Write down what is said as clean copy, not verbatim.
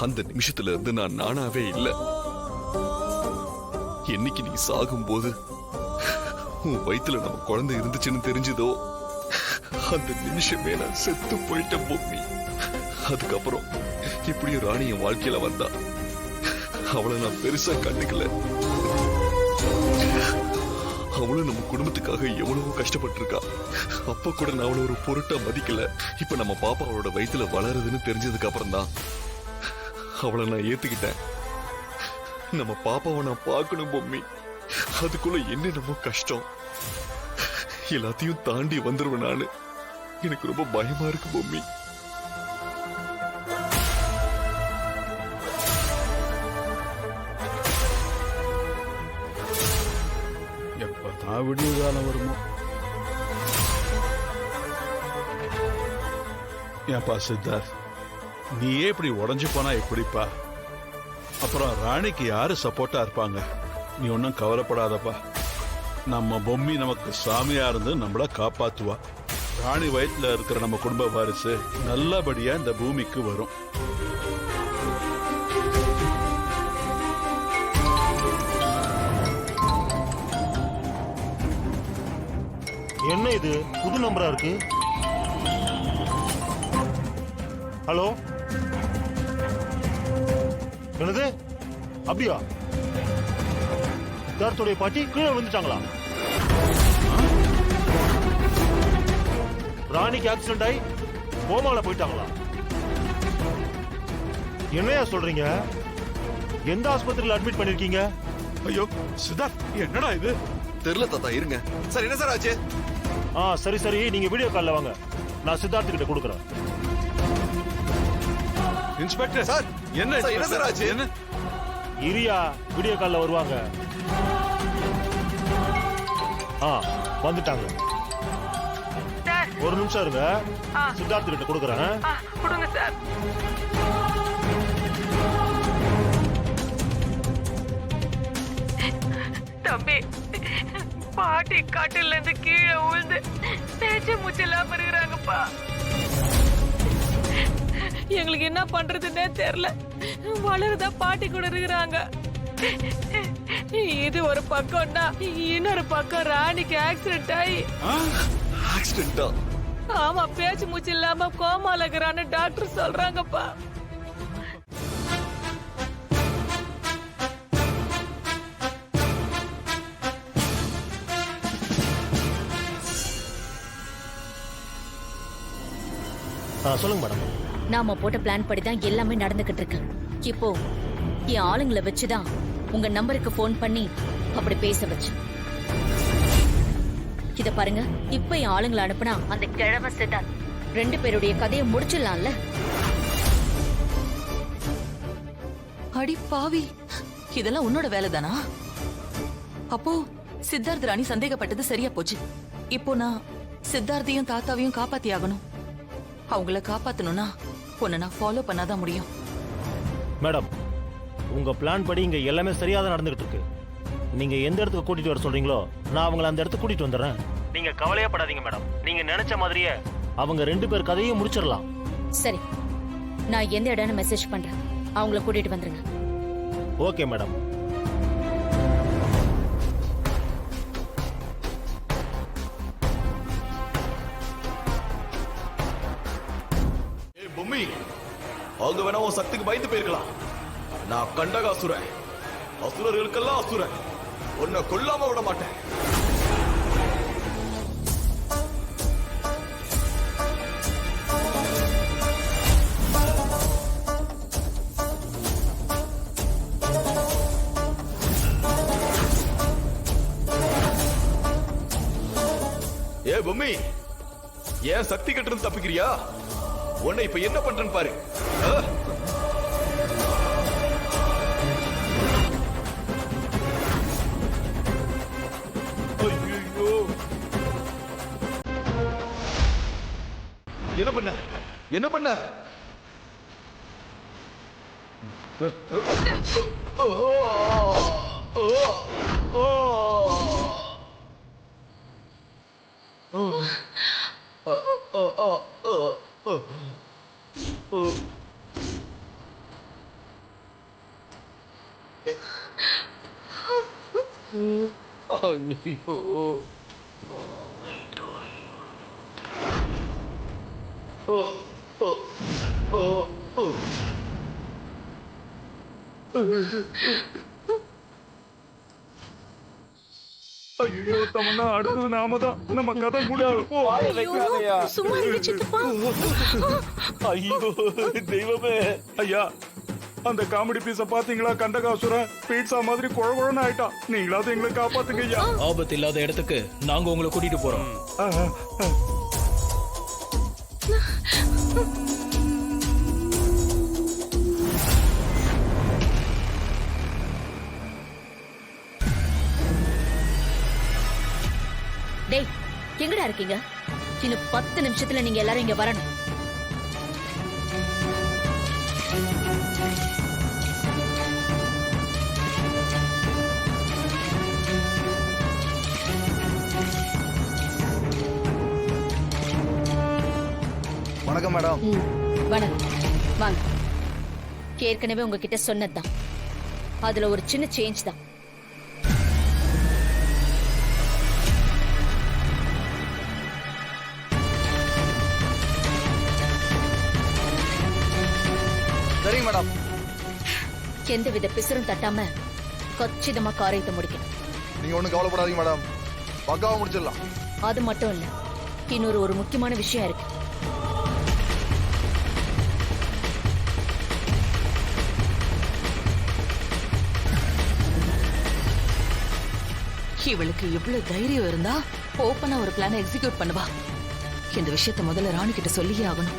அந்த நிமிஷத்துல இருந்து நான் நானாவே இல்ல. என்னைக்கு நீ சாகும்போது உன் வயித்துல நம்ம குழந்தை இருந்துச்சுன்னு தெரிஞ்சதோ அந்த நிமிஷமே நான் செத்து போயிட்டேன் பொம்மி. அதுக்கப்புறம் இப்படியும் ராணி என் வாழ்க்கையில வந்தா அவளை நான் பெருசா கண்டுக்கல. அவளும் நம்ம குடும்பத்துக்காக எவ்வளவோ கஷ்டப்பட்டிருக்கா. அப்ப கூட நான் அவளை ஒரு பொருட்டா மதிக்கல. இப்ப நம்ம பாப்பா அவளோட வயித்துல வளருதுன்னு தெரிஞ்சதுக்கு அப்புறம் தான் அவளை நான் ஏத்துக்கிட்டேன். நம்ம பாப்பாவை நான் பார்க்கணும் பொம்மி. அதுக்குள்ள என்ன நம்ம கஷ்டம் எல்லாத்தையும் தாண்டி வந்துருவேன் நானு. எனக்கு ரொம்ப பயமா இருக்கு பொம்மி. எப்பதான் விடிய காலம் வருமோ? ஏன்பா சித்தார்த், நீயே இப்படி உடஞ்சு போனா எப்படிப்பா? அப்புறம் ராணிக்கு யாரு சப்போர்ட்டா இருப்பாங்க? நீ ஒன்னும் கவலைப்படாதப்பா. நம்ம பொம்மி நமக்கு சாமியா இருந்து நம்மள காப்பாத்துவா. ராணி வயிற்றுல இருக்கிற நம்ம குடும்ப வாரிசு நல்லபடியா இந்த பூமிக்கு வரும். என்ன இது புது நம்பரா இருக்கு? ஹலோ, என்னது? அப்படியா? சித்தார்த்தோடைய பாட்டி கீழே வந்துட்டாங்களா? ராணிக்கு ஆக்சிடென்ட் ஆகி கோமால போயிட்டாங்களா? என்னையா சொல்றீங்க? எந்த ஆஸ்பத்திரியில் அட்மிட் பண்ணிருக்கீங்க? ஐயோ சித்தார்த், என்னடா இது? தெரியல தாத்தா, இருங்க. சார் என்ன சார் ஆச்சு? சரி சரி, நீங்க வீடியோ கால்ல வாங்க, நான் சித்தார்த்து கிட்ட கொடுக்குறேன். இன்ஸ்பெக்டர் சார், என்ன சார் ஆச்சு? என்ன? இரியா, வீடியோ கால்ல வருவாங்க. வந்துட்டாங்க. ஒரு நிமிஷம் இருங்க, சித்தார்த்து கிட்ட கொடுக்குறேன். கொடுங்க சார். தம்பி, பாட்டி காட்டில இருந்து கீழே விழுந்து பேச்சு மூச்சு இல்லாம இருக்கிறாங்கப்பா. எங்களுக்கு என்ன பண்றதுன்னே தெரியல. வளருதா பாட்டி கூட இருக்கிறாங்க. இது ஒரு பக்கம்னா இன்னொரு பக்கம் ராணிக்கு ஆக்சிடென்ட் ஆகி. ஆக்சிடென்ட்டா? ஆமா, பேச்சு மூச்சு இல்லாம கோமால இருக்கிறான்னு டாக்டர் சொல்றாங்கப்பா. சொல்லுங்க மேடம். நாம போட்ட பிளான் படிதான் எல்லாமே நடந்துகிட்டு இருக்கு. இப்போ என் ஆளுங்களை வச்சுதான் உங்க நம்பருக்கு போன் பண்ணி அப்படி பேச வச்சு. இத பாருங்க, இப்ப என் ஆளுங்களை அனுப்புனா அந்த கிழமை சித்தார்த் ரெண்டு பேருடைய கதையை முடிச்சிடலாம்ல. அடி பாவி, இதெல்லாம் உன்னோட வேலைதானா? அப்போ சித்தார்த் ராணி சந்தேகப்பட்டது சரியா போச்சு. இப்போ நான் சித்தார்த்தையும் தாத்தாவையும் காப்பாத்தி ஆகணும். அவங்கள காப்பாத்தணும்னா உன்னை நான் ஃபாலோ பண்ணாதான் முடியும். மேடம், உங்க பிளான் படி இங்க எல்லாமே சரியாதான் நடந்துகிட்டு இருக்கு. நீங்க எந்த இடத்துக்கு கூட்டிட்டு வர சொல்றீங்களோ நான் அவங்கள அந்த இடத்துக்கு கூட்டிட்டு வந்துடுறேன். நீங்க கவலையே படாதீங்க மேடம். நீங்க நினைச்ச மாதிரியே அவங்க ரெண்டு பேர் கதையும் முடிச்சிடலாம். சரி, நான் எந்த இடம்னு மெசேஜ் பண்றேன். அவங்கள கூட்டிட்டு வந்துருங்க. Okay madam. பொம்மி, அவங்க வேணா உன் சக்திக்கு பயந்து போயிருக்கலாம். நான் கண்டகாசுரன், அசுரர்களுக்கெல்லாம் அசுரன். உன்னை கொல்லாம விட மாட்டேன். ஏ பொம்மி, ஏன் சக்தி கட்டு தப்பிக்கிறியா? உன்னை இப்ப என்ன பண்றேன்னு பாரு. என்ன பண்ண? என்ன பண்ண? ஐயோ தமன்னா, அடுத்தது நாம தான். நம்ம கதை முடிஞ்சிருப்போம். சும்மா இரு சித்தப்பா. ஐயோ தெய்வமே. ஐயா, அந்த காமெடி பீஸ பாத்தீங்களா? கண்டகாசுரன் பீட்சா மாதிரி குழகுழன்னு ஆயிட்டான். நீங்களாவது எங்களை காப்பாத்துங்க ஐயா. ஆபத்து இல்லாத இடத்துக்கு நாங்க உங்களை கூட்டிட்டு போறோம். டேய், எங்கடா இருக்கீங்க? இன்னும் 10 நிமிஷத்துல நீங்க எல்லாரும் இங்க வரணும். வணக்கம் மேடம். வணக்கம். வாங்க. ஏற்கனவே உங்ககிட்ட சொன்னதுதான். அதுல ஒரு சின்ன சேஞ்ச் தான். சரிங்க மேடம். எந்தவித பிசுறும் தட்டாம கச்சிதமா காரியத்தை முடிக்கணும். நீங்க ஒண்ணும் கவலைப்படாதீங்க மேடம். பக்காவா முடிச்சிடலாம். அது மட்டும் இல்ல, இன்னொரு ஒரு முக்கியமான விஷயம் இருக்கு. இவளுக்கு எவ்வளவு தைரியம் இருந்தா ஓப்பனா ஒரு பிளான எக்ஸிக்யூட் பண்ணுவா. இந்த விஷயத்த முதல்ல ராணி கிட்ட சொல்லியே ஆகணும்.